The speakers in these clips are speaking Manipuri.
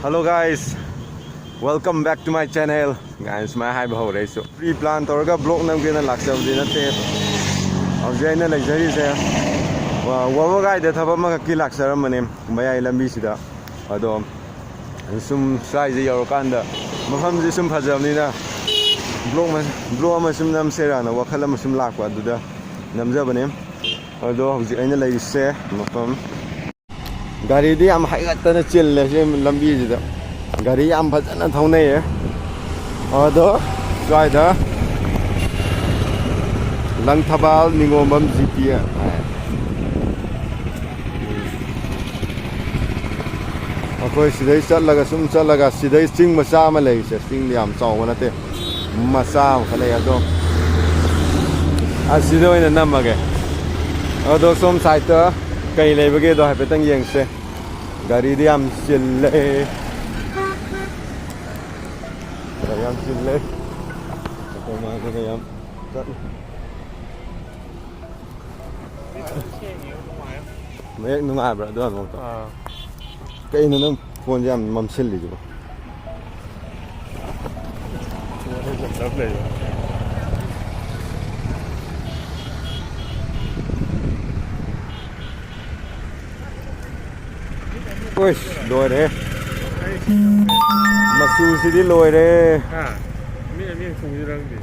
Hello guys, welcome back to my channel. Guys, my hybirko so pre-plan toraga blog nam gena laksabdi nate. Ajaina luxury se. Wa guy de thaba ma ki laksaram mane mayai lambi sida. Ado sum size yorokanda mfmse sum phajabni na blog ma sum nam sera na wakhala ma sum lakwa duda namjabane. Ado hauji aina lai se mfm gari di am haigatana chille se lambi sida. Gari am phajana thaunai hai. Ado saida Langthabal ningomam GP akhoi sidai chatlaga sum chatlaga sidai ching macha ma lei se ching yam chawma nate macha ma lei ado asido ina namage ado som side ta kai leibage do haipetang yengse gari di am chille yam chille ko ma ke yam mấy nó ai bữa đó không? Cái nó phun ra mầm xinh gì vậy? Ôi, lôi đấy. Mà su xí đi lôi đấy. miệng phun như đang gì?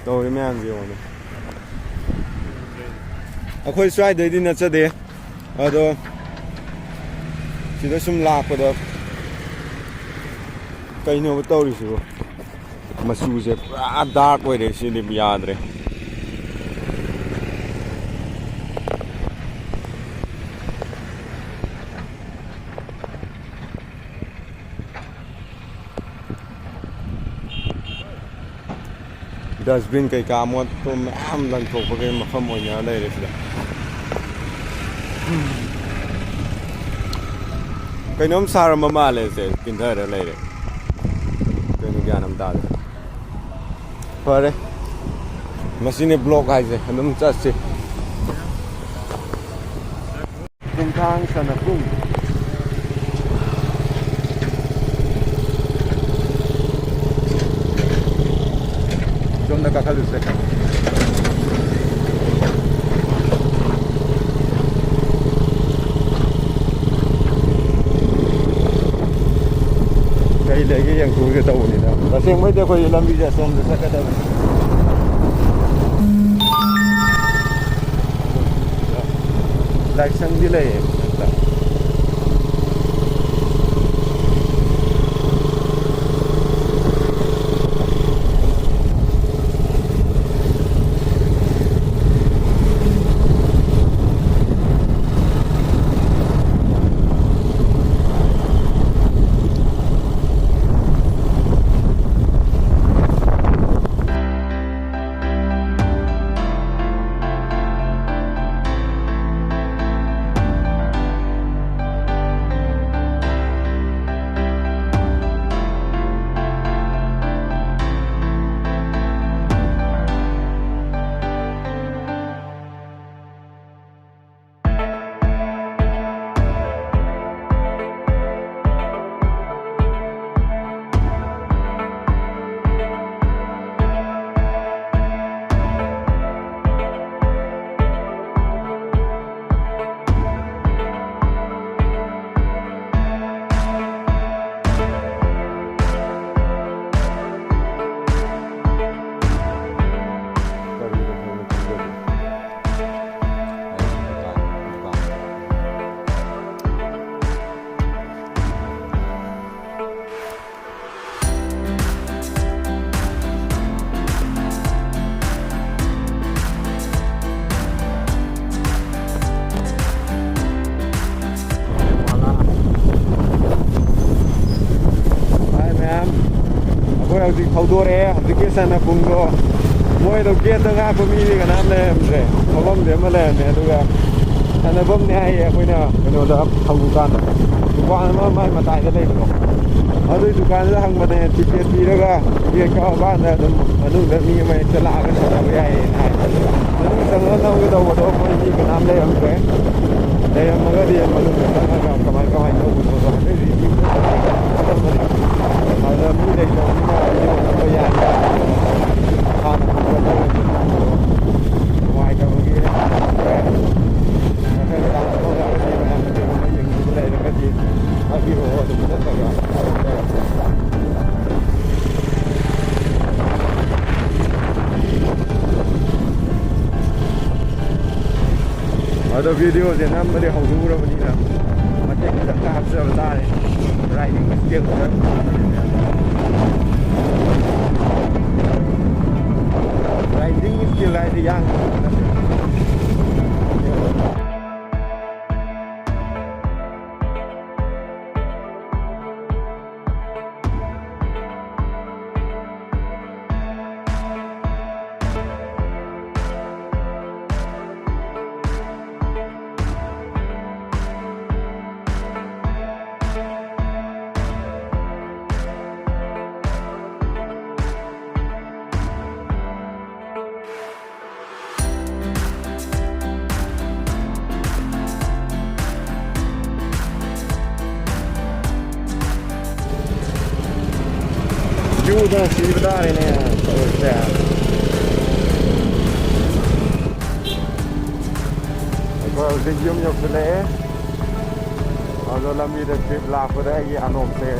Tôi mới ăn gì rồi. Akhoi swai de din cha de ado sida sum lak pa da kaino to ri su masu je pra dark way de sini yaad re dustbin kai ka mo to am lan thok pa ke mafam oina lai re sida cái nhóm sao mà lên sẽ kinh tế được lấy đấy cái nó ra nằm ta đấy thôi đấy machine block hay gì nó chắc gì Chumthang shannapung chúng ta có khá được sẽ cái yang cũ cái tàu này đó, là xem mấy đứa coi làm gì ra xong rồi sẽ cái đâu, lại sang đi lấy, di khâu đua đấy, di cái shannapung đó, mỗi đầu kia tầng hai mi đi cái nam này rồi, không bom để mà lên này đúng không? Shannapung này hay khối nào, cái nào đó khâu dukan, dukan mà tại cái này được, ở đây dukan đó hàng mà này chỉ biết gì đó cả, biết cao bán là manungda mi mà chtlaga cái sanabiyo này, nó tầng nó đâu cái đầu mà đâu có gì cái nam này không vậy? ꯂꯩꯔꯝꯃꯒꯗꯤ ꯃꯅꯨꯡꯗ ꯆꯪꯉꯒ ꯀꯃꯥꯏ ꯇꯧꯕꯅꯣꯗꯣ ꯍꯥꯏꯐꯦꯠ ꯔꯤꯚ꯭ꯌꯨ ꯑꯗꯨꯗ ꯃꯤ ꯂꯩꯇꯕꯅꯤꯅ ꯚꯤꯗꯤꯑꯣ ꯅꯝꯕ ꯌꯥꯗꯦ ꯍꯥꯟꯅ ꯆꯠꯂꯒꯗꯤ ꯅꯨꯡꯉꯥꯏꯇꯕꯒꯤ ꯍꯥꯏꯐꯦꯠ ꯇꯥꯟꯊꯣꯛꯑꯒ ꯁꯤ ꯃꯌꯥꯝ ꯀꯩꯒꯨꯝꯕ ꯌꯦꯡꯅꯤꯡꯕ ꯂꯩꯔꯒꯗꯤ ꯍꯥꯏꯕꯤꯔꯛꯑꯣ ꯑꯗꯨꯝ ꯆꯠꯂꯒ ꯑꯗꯣ ꯚꯤꯗꯤꯑꯣꯁꯦ ꯅꯝꯕꯗꯤ ꯍꯧꯗꯣꯛꯎꯔꯕꯅꯤꯅ ꯃꯇꯦꯛ ꯈꯤꯇꯪ ꯍꯥꯞꯆꯕ ꯇꯥꯔꯦ ꯔꯥꯏꯗꯤꯡ ꯏꯁꯀꯤꯜ ꯈꯔ ꯔꯥꯏꯗꯤꯡ ꯏꯁꯀꯤꯜ ꯍꯥꯏꯗꯤ ꯌꯥꯡꯕ ꯅꯠꯇꯦ ꯚ꯭ꯌꯨꯗ ꯁꯤꯕ ꯇꯥꯔꯦꯅꯦ ꯇꯧꯔꯤꯁꯦ ꯑꯩꯈꯣꯏ ꯍꯧꯖꯤꯛ ꯌꯨꯝ ꯌꯧꯁꯤꯜꯂꯛꯑꯦ ꯑꯗꯣ ꯂꯝꯕꯤꯗ ꯇ꯭ꯔꯤꯞ ꯂꯥꯛꯄꯗ ꯑꯩꯒꯤ ꯑꯅꯣꯞꯁꯦ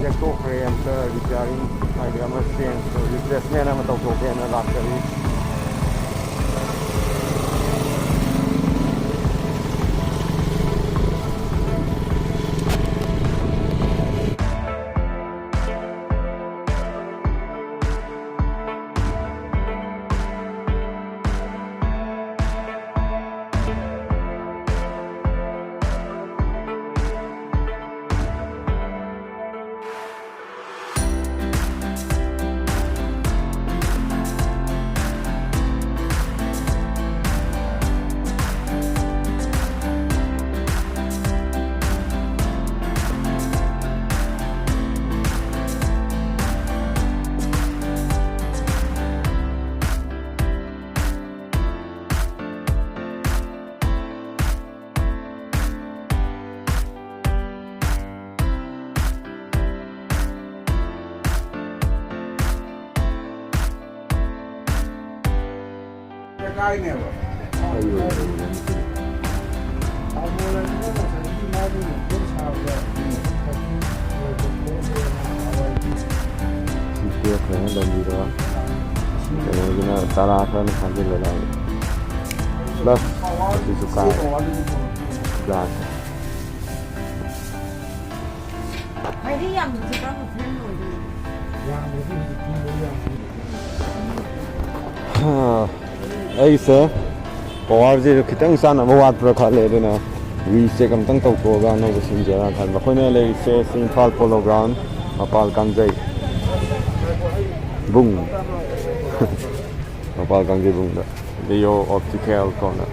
ꯌꯦꯛꯊꯣꯛꯈ꯭ꯔꯦ ꯑꯝꯇ ꯔꯤꯄꯤꯌꯥꯔꯤꯡ ꯍꯥꯏꯗꯤ ꯑꯃ ꯆꯦꯟꯖ ꯔꯤꯄ꯭ꯂꯦꯁꯃꯦꯟ ꯑꯃ ꯇꯧꯊꯣꯛꯀꯦꯅ ꯂꯥꯛꯆꯔꯤ ꯂꯝꯕꯤꯗ ꯀꯩꯅꯣꯒꯤꯅ ꯇꯔꯥ ꯈꯔꯅ ꯊꯥꯖꯤꯜꯂꯒ ꯄ꯭ꯂꯁ ꯑꯁꯤꯁꯨ ꯀꯥꯏ ꯒ꯭ꯂꯥꯁ ꯍꯥꯏꯗꯤ ꯌꯥꯝꯅꯁꯨ ꯀꯔꯝꯕ ꯐꯤꯂꯝ ꯑꯣꯏꯗꯣꯏꯅꯣ ꯑꯩꯁꯦ ꯄꯋꯥꯔꯁꯦ ꯈꯤꯇꯪ ꯆꯥꯟꯅꯕ ꯋꯥꯠꯄ꯭ꯔꯥ ꯈꯜꯂꯦ ꯑꯗꯨꯅ ꯔꯤꯆꯦꯛ ꯑꯃꯇꯪ ꯇꯧꯊꯣꯛꯑꯒ ꯑꯅꯧꯕ ꯁꯤꯟꯖꯦꯔꯥ ꯈꯟꯕ ꯑꯩꯈꯣꯏꯅ ꯂꯩꯔꯤꯁꯦ ꯏꯝꯐꯥꯜ ꯄꯣꯂꯣ ꯒ꯭ꯔꯥꯎꯟ ꯃꯄꯥꯜ ꯀꯥꯡꯖꯩ ꯕꯨꯡ ꯃꯄꯥꯜ ꯀꯥꯡꯖꯩꯕꯨꯡꯗ ꯂꯤꯌꯣ ꯑꯣꯞꯇꯤꯀꯦꯜ ꯀꯣꯅ